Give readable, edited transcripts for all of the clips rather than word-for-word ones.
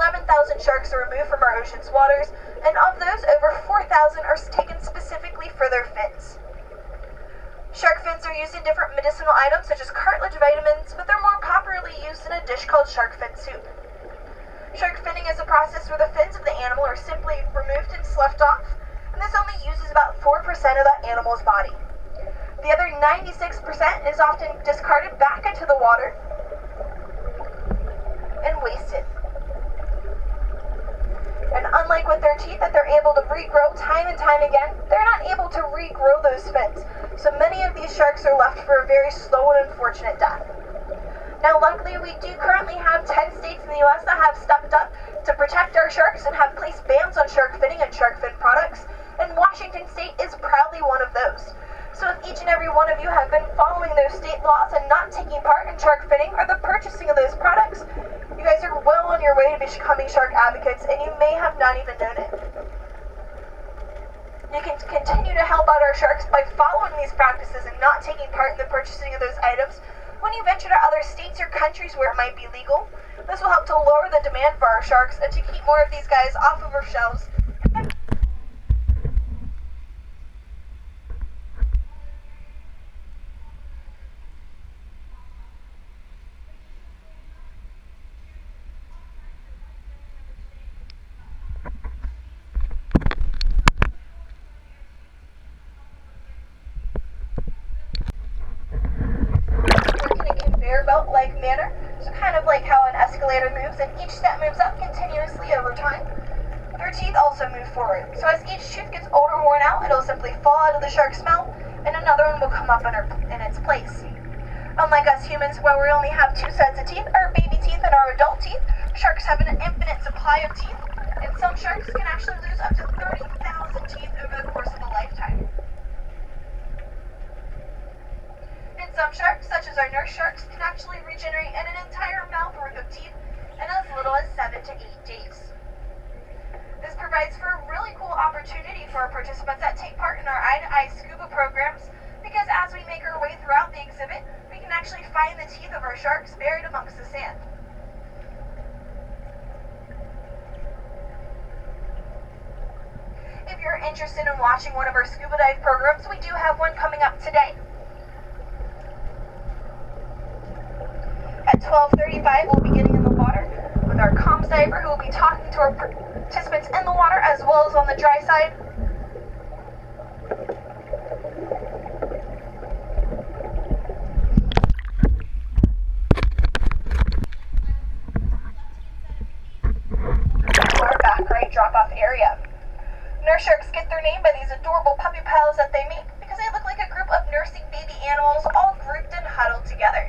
11,000 sharks are removed from our ocean's waters, and of those, over 4,000 are taken specifically for their fins. Shark fins are used in different medicinal items such as cartilage vitamins, but they're more popularly used in a dish called shark fin soup. Shark finning is a process where the fins of the animal are simply removed and sloughed off, and this only uses about 4% of that animal's body. The other 96% is often discarded back into the water and wasted. And unlike with their teeth that they're able to regrow time and time again, they're not able to regrow those fins. So many of these sharks are left for a very slow and unfortunate death. Now luckily we do currently have 10 states in the US that have stepped up to protect our sharks and have placed bans on shark finning and shark fin products, and Washington State is proudly one of those. So if each and every one of you have been following those state laws and not taking part in shark finning or the purchasing of those products, you guys are well on your way to becoming shark advocates, and you may have not even known it. You can continue to help out our sharks by following these practices and not taking part in the purchasing of those items when you venture to other states or countries where it might be legal. This will help to lower the demand for our sharks and to keep more of these guys off of our shelves. Belt-like manner, so kind of like how an escalator moves, and each step moves up continuously over time. Their teeth also move forward, so as each tooth gets old or worn out, it'll simply fall out of the shark's mouth, and another one will come up in its place. Unlike us humans, where we only have 2 sets of teeth, our baby teeth and our adult teeth, sharks have an infinite supply of teeth, and some sharks can actually lose up to 30,000 teeth over the course of a lifetime. Some sharks, such as our nurse sharks, can actually regenerate in an entire mouth worth of teeth in as little as 7 to 8 days. This provides for a really cool opportunity for our participants that take part in our eye-to-eye scuba programs, because as we make our way throughout the exhibit, we can actually find the teeth of our sharks buried amongst the sand. If you're interested in watching one of our scuba dive programs, we do have one coming up today. At 12:35, we'll be getting in the water with our comms diver, who will be talking to our participants in the water as well as on the dry side. Our back right drop-off area. Nurse sharks get their name by these adorable puppy piles that they make because they look like a group of nursing baby animals all grouped and huddled together.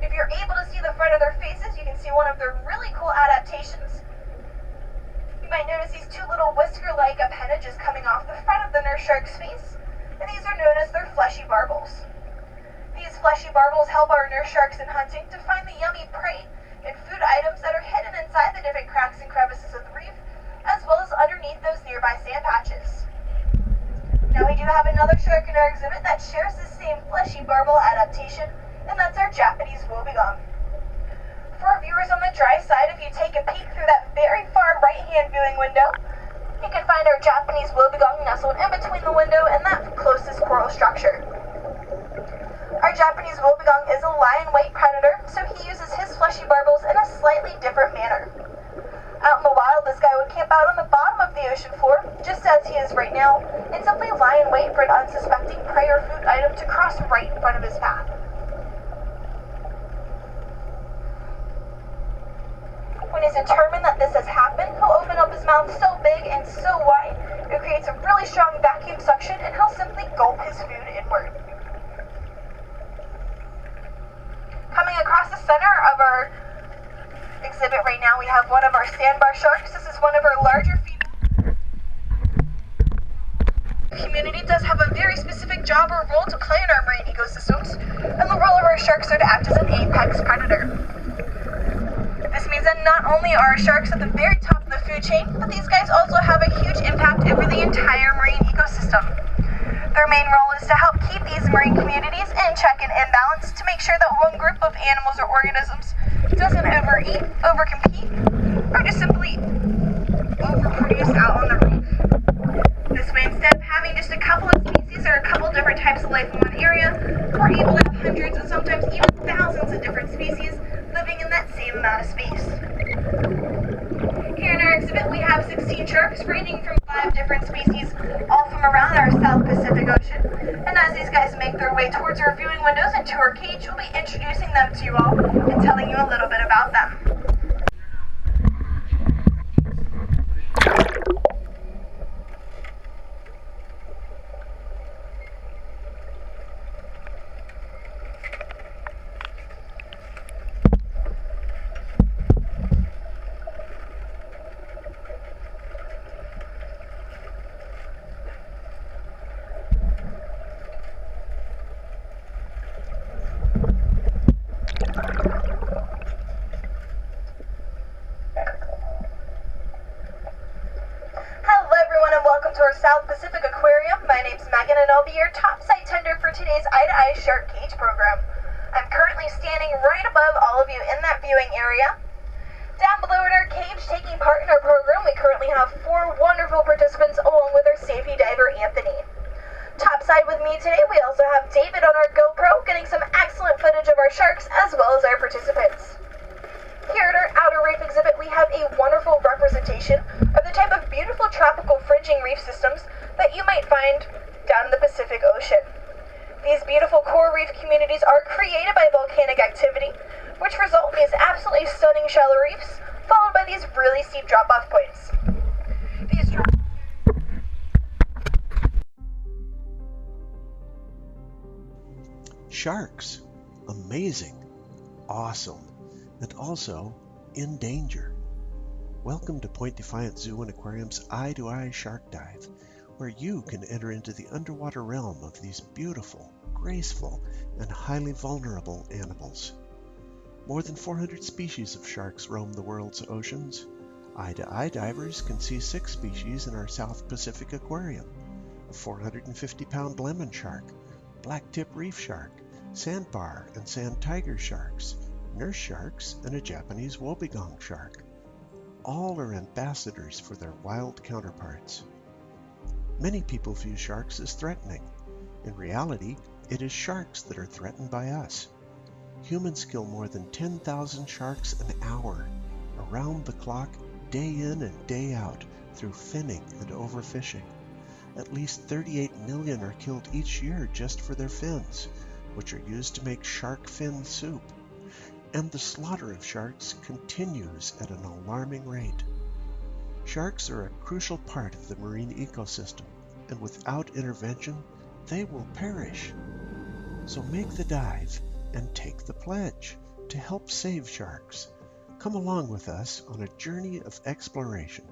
If you're able to see the front of their faces, you can see one of their really cool adaptations. You might notice these 2 little whisker-like appendages coming off the front of the nurse shark's face, and these are known as their fleshy barbels. These fleshy barbels help our nurse sharks in hunting to find the yummy prey and food items that are hidden inside the different cracks and crevices of the reef, as well as underneath those nearby sand patches. Now we do have another shark in our exhibit that shares the same fleshy barbel adaptation, and that's our Japanese woebegong. For our viewers on the dry side, if you take a peek through that very far right-hand viewing window, you can find our Japanese woebegong nestled in between the window and that closest coral structure. Our Japanese woebegong is a lion-weight predator, so he uses his fleshy barbels in a slightly different manner. Out in the wild, this guy would camp out on the bottom of the ocean floor, just as he is right now, and simply lie in wait for an unsuspecting prey or food item to cross right in front of his path. When he's determined that this has happened, he'll open up his mouth so big and so wide, it creates a really strong vacuum suction, and he'll simply gulp his food inward. Coming across the center of our exhibit right now, we have one of our sandbar sharks. This is one of our larger females. The community does have a very specific job or role to play in our marine ecosystems, and the role of our sharks are to act as an apex predator. This means that not only are our sharks at the very top of the food chain, but these guys also have a huge impact over the entire marine ecosystem. Their main role is to to help keep these marine communities in check and in balance, to make sure that one group of animals or organisms doesn't overeat, overcompete, or just simply overproduce out on the reef. This way, instead of having just a couple of species or a couple different types of life in one area, we're able to have hundreds and sometimes even thousands of different species living in that same amount of space. Here in our exhibit, we have 16 sharks ranging from 5 different species, all from around our South Pacific Ocean. And as these guys make their way towards our viewing windows and to our cage, we'll be introducing them to you all and telling you a little bit about them. To our South Pacific Aquarium. My name's Megan and I'll be your topside tender for today's Eye-to-Eye Shark Cage program. I'm currently standing right above all of you in that viewing area. Down below in our cage, taking part in our program, we currently have 4 wonderful participants along with our safety diver, Anthony. Topside with me today, we also have David on our GoPro, getting some excellent footage of our sharks as well as our participants. Here at our Outer Reef exhibit, we have a wonderful representation of the type of beautiful tropical fringing reef systems that you might find down in the Pacific Ocean. These beautiful coral reef communities are created by volcanic activity, which result in these absolutely stunning shallow reefs, followed by these really steep drop-off points. Sharks. Amazing. Awesome. And also in danger. Welcome to Point Defiant Zoo and Aquarium's Eye-to-Eye Shark Dive, where you can enter into the underwater realm of these beautiful, graceful, and highly vulnerable animals. More than 400 species of sharks roam the world's oceans. Eye-to-Eye divers can see 6 species in our South Pacific Aquarium: a 450-pound lemon shark, blacktip reef shark, sandbar and sand tiger sharks, nurse sharks, and a Japanese wobbegong shark. All are ambassadors for their wild counterparts. Many people view sharks as threatening. In reality, it is sharks that are threatened by us. Humans kill more than 10,000 sharks an hour, around the clock, day in and day out, through finning and overfishing. At least 38 million are killed each year just for their fins, which are used to make shark fin soup. And the slaughter of sharks continues at an alarming rate. Sharks are a crucial part of the marine ecosystem, and without intervention, they will perish. So make the dive and take the pledge to help save sharks. Come along with us on a journey of exploration,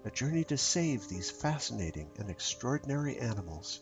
a journey to save these fascinating and extraordinary animals.